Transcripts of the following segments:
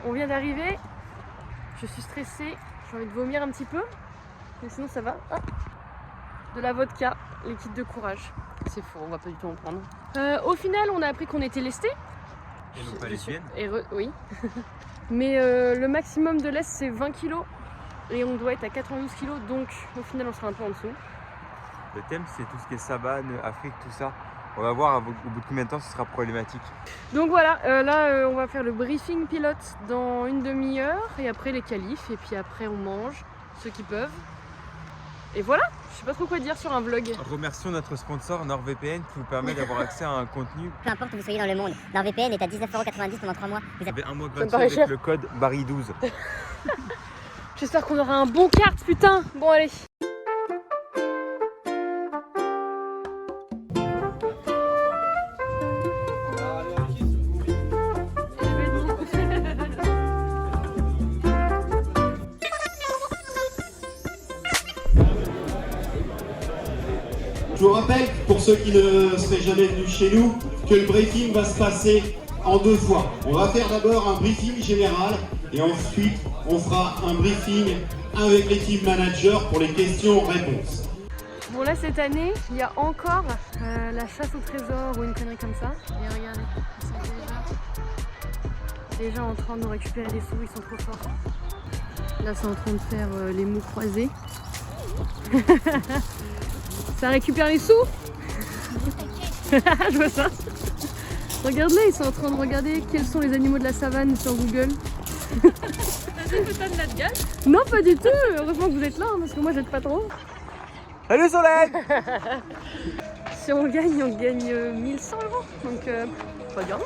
On vient d'arriver. Je suis stressée. J'ai envie de vomir un petit peu. Mais sinon ça va. Ah. De la vodka, liquide de courage. C'est faux, on va pas du tout en prendre. Au final, on a appris qu'on était lestés. Et non pas lesbienne. Oui. Mais le maximum de lest, c'est 20 kg. Et on doit être à 92 kg. Donc au final, on sera un peu en dessous. Le thème, c'est tout ce qui est savane, Afrique, tout ça. On va voir au bout de combien de temps ce sera problématique. Donc voilà, là on va faire le briefing pilote dans une demi-heure et après les qualifs et puis après on mange, ceux qui peuvent. Et voilà, je sais pas trop quoi dire sur un vlog. Remercions notre sponsor NordVPN qui vous permet d'avoir accès à un contenu. Peu importe où vous soyez dans le monde, NordVPN est à 19,90 € pendant 3 mois. Vous avez un mois Ça me gratuit paraît avec cher. le code Barry12. J'espère qu'on aura un bon kart, putain. Bon allez. Je vous rappelle, pour ceux qui ne seraient jamais venus chez nous, que le briefing va se passer en 2 fois. On va faire d'abord un briefing général et ensuite on fera un briefing avec l'équipe manager pour les questions-réponses. Bon là cette année, il y a encore la chasse au trésor ou une connerie comme ça. Et regardez, ils sont déjà en train de récupérer des sous, ils sont trop forts. Là c'est en train de faire les mots croisés. Ça récupère les sous. Je vois ça. Regarde-les, ils sont en train de regarder quels sont les animaux de la savane sur Google. Vas-y, putain de Nat Gaz. Non, pas du tout. Heureusement que vous êtes là, hein, parce que moi j'aide pas trop. Salut Soleil. Si on gagne 1100 €. Donc, pas bien.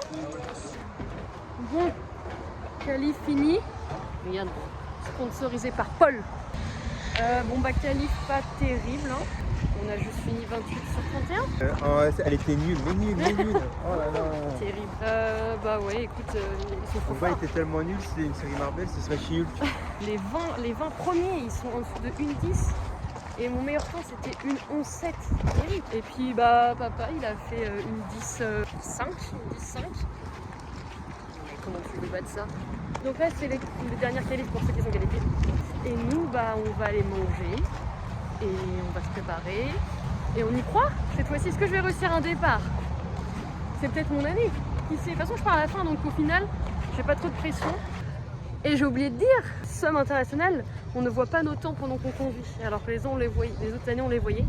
Bon, qualif fini. Regarde, sponsorisé par Paul. Bon bah qualif pas terrible, hein. On a juste fini 28 sur 31. Elle était nulle, mais nulle. Oh là là. Terrible. Bah ouais, écoute, ils sont trop Le combat forts. était tellement nul, c'était une série Marvel, ce serait She-Hulk. Les 20 premiers, ils sont en dessous de 1,10. Et mon meilleur temps, c'était une 11,7. Terrible. Et puis bah papa, il a fait une 10,5. Comment tu veux battre ça? Donc là, c'est les dernières qualifs pour ceux qui sont qualifiés. Et nous, bah on va aller manger. Et on va se préparer. Et on y croit. Cette fois-ci, est-ce que je vais réussir un départ? C'est peut-être mon année. Qui sait? De toute façon, je pars à la fin, donc au final, j'ai pas trop de pression. Et j'ai oublié de dire, somme internationale, on ne voit pas nos temps pendant qu'on conduit. Alors que les autres années, on les voyait.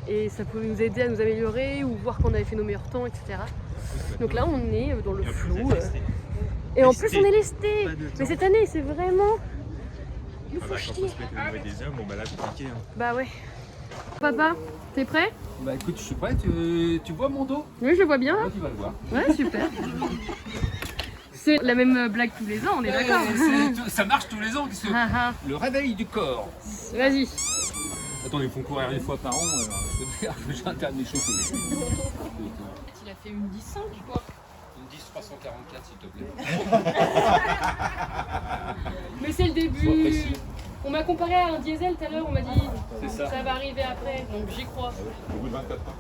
Et ça peut nous aider à nous améliorer ou voir qu'on avait fait nos meilleurs temps, etc. Donc là, on est dans le flou. Et en plus, on est lesté. Mais cette année, c'est vraiment... Il nous faut chier. Bon bah là compliqué. Bah ouais. Papa, t'es prêt? Bah écoute, je suis prêt, tu vois mon dos? Oui, je le vois bien. Là, tu vas le voir. Ouais, super. C'est la même blague tous les ans, on est d'accord. Ça marche tous les ans, qu'est-ce que- Ah, ah. le réveil du corps. Vas-y. Attends, ils font courir une fois par an, alors je peux te dire que j'ai intérêt de m'échauffer. Il a fait une 10-5 quoi. Une 10 344 s'il te plaît. Mais c'est le Sois début. précis. On m'a comparé à un diesel tout à l'heure, on m'a dit C'est ça. ça va arriver après, donc j'y crois. Au bout de 24 ans.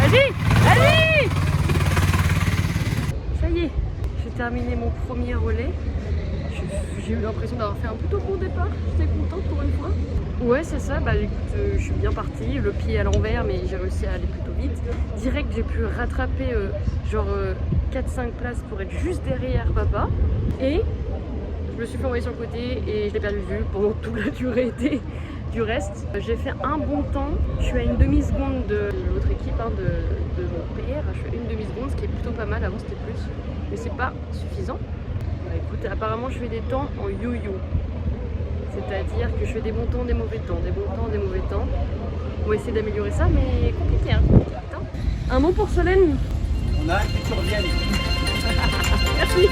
Vas-y, allez. Ça y est, j'ai terminé mon premier relais. J'ai eu l'impression d'avoir fait un plutôt bon départ. J'étais contente pour une fois. Ouais, c'est ça. Bah écoute, je suis bien partie. Le pied à l'envers, mais j'ai réussi à aller plutôt vite. Direct, j'ai pu rattraper 4-5 places pour être juste derrière papa. Et je me suis fait envoyer sur le côté et je l'ai perdu de vue pendant toute la durée du reste. J'ai fait un bon temps. Je suis à une demi-seconde de l'autre équipe, hein, de mon PR. Je suis à une demi-seconde, ce qui est plutôt pas mal. Avant c'était plus, mais c'est pas suffisant. Bah, écoute, apparemment je fais des temps en yo-yo. C'est-à-dire que je fais des bons temps, des mauvais temps, des bons temps, des mauvais temps. On va essayer d'améliorer ça, mais compliqué, hein. Putain. Un mot pour Solène. On a hâte que tu reviennes. Merci.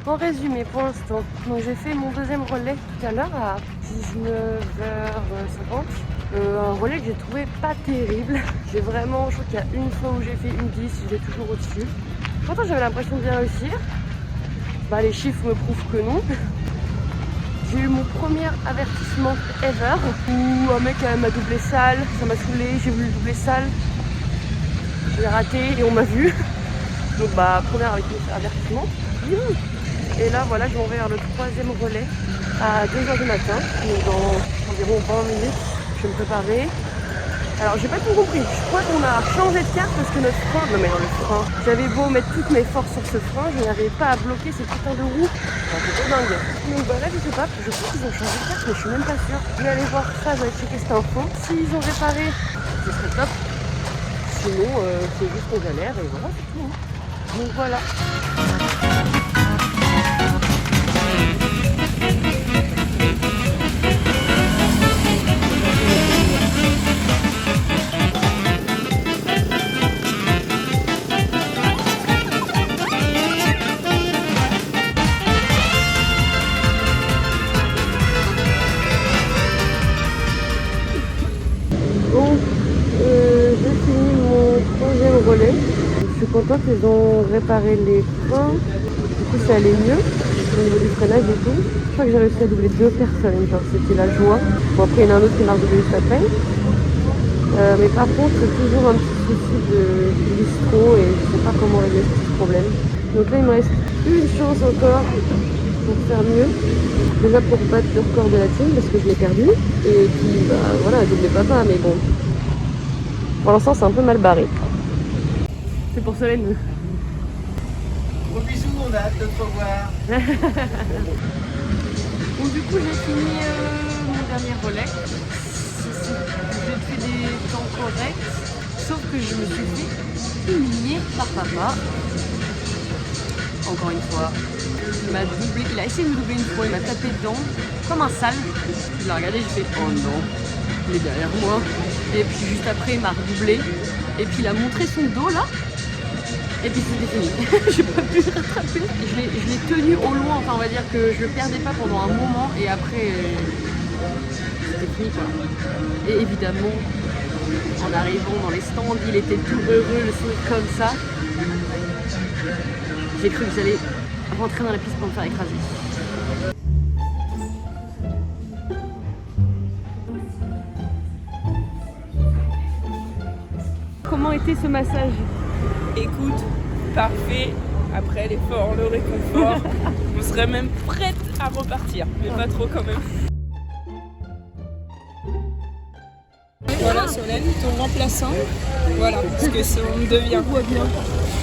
En résumé pour l'instant, donc j'ai fait mon deuxième relais tout à l'heure à 19h50. Un relais que j'ai trouvé pas terrible. J'ai vraiment, je crois qu'il y a une fois où j'ai fait une 10, j'ai toujours au-dessus. Pourtant j'avais l'impression de bien réussir. Bah les chiffres me prouvent que non. J'ai eu mon premier avertissement ever où un mec m'a doublé sale, ça m'a saoulé, j'ai voulu doubler sale. J'ai raté et on m'a vu. Donc bah premier avertissement. Et là voilà, je m'en vais vers le troisième relais à 2h du matin, donc dans environ 20 minutes, je vais me préparer. Alors j'ai pas tout compris, je crois qu'on a changé de carte parce que notre frein, non mais non le frein, j'avais beau mettre toutes mes forces sur ce frein, je n'arrivais pas à bloquer ces putains de roues. Enfin, c'est trop dingue. Donc bah là je sais pas, je crois qu'ils ont changé de carte mais je suis même pas sûre. Je vais aller voir ça, je vais checker cette info. S'ils ont réparé, ce serait top. Sinon c'est juste qu'on galère et voilà c'est tout. Donc voilà. Bon, j'ai fini mon troisième relais. Je suis contente qu'ils ont réparé les freins. Du coup, ça allait mieux au niveau du freinage et tout. Je crois que j'ai réussi à doubler 2 personnes. Genre, c'était la joie. Bon, après, il y en a un autre qui m'a redoublé juste après. Mais par contre, c'est toujours un petit souci de bistrot et je sais pas comment régler ce problème. Donc là, il me reste une chance encore pour faire mieux. Déjà pour battre le record de la team parce que je l'ai perdu. Et puis, bah voilà, doubler papa, mais bon. Pour l'instant, c'est un peu mal barré. C'est pour Solène. Gros bisous, on a hâte de te revoir. Donc du coup, j'ai fini mon dernier relais. J'ai fait des temps corrects. Sauf que je me suis fait humilier par papa. Encore une fois. Il m'a doublé, il a essayé de me doubler une fois, il m'a tapé dedans comme un sale. Je l'ai regardé, j'ai fait oh non, il est derrière moi. Et puis juste après il m'a redoublé. Et puis il a montré son dos là. Et puis c'était fini. J'ai pas pu le rattraper. Je l'ai tenu au loin, enfin on va dire que je le perdais pas pendant un moment et après c'était fini quoi. Et évidemment, en arrivant dans les stands, il était tout heureux, le sourire comme ça. J'ai cru que j'allais rentrer dans la piste pour me faire écraser. Comment était ce massage? Écoute, parfait. Après l'effort, le réconfort, on serait même prête à repartir, mais pas trop quand même. Voilà Solène, ton remplaçant. Voilà, parce que ça, on devient.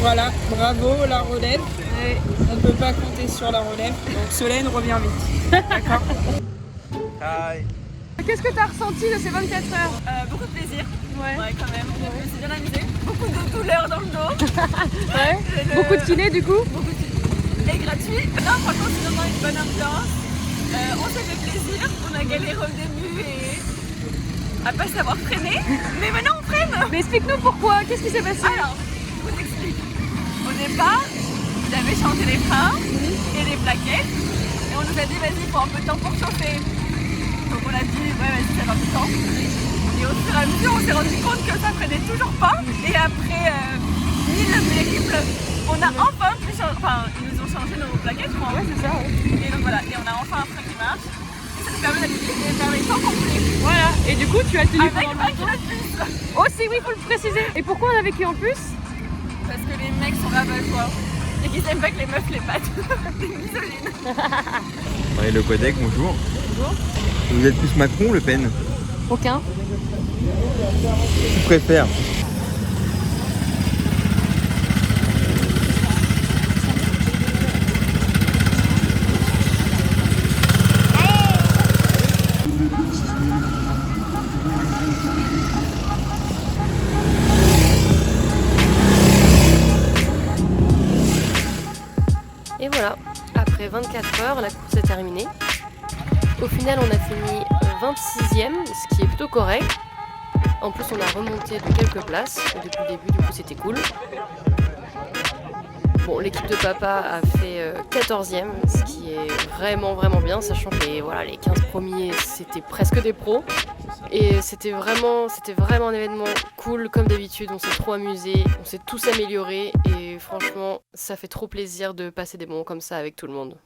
Voilà, bravo la relève. Ouais. On ne peut pas compter sur la relève, donc Solène revient vite. D'accord. Hi. Qu'est-ce que tu as ressenti de ces 24 heures? Beaucoup de plaisir. Ouais. Ouais, quand même. Je me suis bien amusée. Beaucoup de douleurs dans le dos. Ouais. Beaucoup de kiné du coup? Beaucoup de kiné. Et gratuit. Non, franchement, c'est vraiment une bonne ambiance. On s'est fait plaisir. On a galéré au début et à pas savoir freiner. Mais maintenant, on freine. Mais explique-nous pourquoi, qu'est-ce qui s'est passé? Alors, je vous explique. Au départ, j'avais changé les freins et les plaquettes. Et on nous a dit, vas-y, il faut un peu de temps pour chauffer. Donc on a dit, ouais, vas-y, ça va du temps. Et au fur et à mesure, on s'est rendu compte que ça freinait toujours pas. Et après 1000 périples, on a enfin pu changer. Enfin, ils nous ont changé nos plaquettes, je crois. Ouais, c'est ça, ouais. Et donc voilà, et on a enfin un frein qui marche. Et ça nous permet d'aller vite et de faire les temps complets. Voilà, et du coup tu as tenu Avec pendant un longtemps. kilo de plus. Aussi, oui, il faut le préciser. Et pourquoi on a vécu en plus? Parce que les mecs sont rabat-joie. Et qu'ils aiment pas que les meufs les battent. Des misolines. Ouais, le Codec, bonjour. Bonjour. Vous êtes plus Macron ou Le Pen? Aucun. Qui tu préfères? Et voilà, après 24 heures, la course est terminée. Au final, on a fini 26e, ce qui est plutôt correct. En plus, on a remonté de quelques places depuis le début, du coup c'était cool. Bon, l'équipe de papa a fait 14e, ce qui est vraiment bien, sachant que les 15 premiers c'était presque des pros. Et c'était vraiment un événement cool, comme d'habitude, on s'est trop amusé, on s'est tous améliorés et franchement ça fait trop plaisir de passer des moments comme ça avec tout le monde.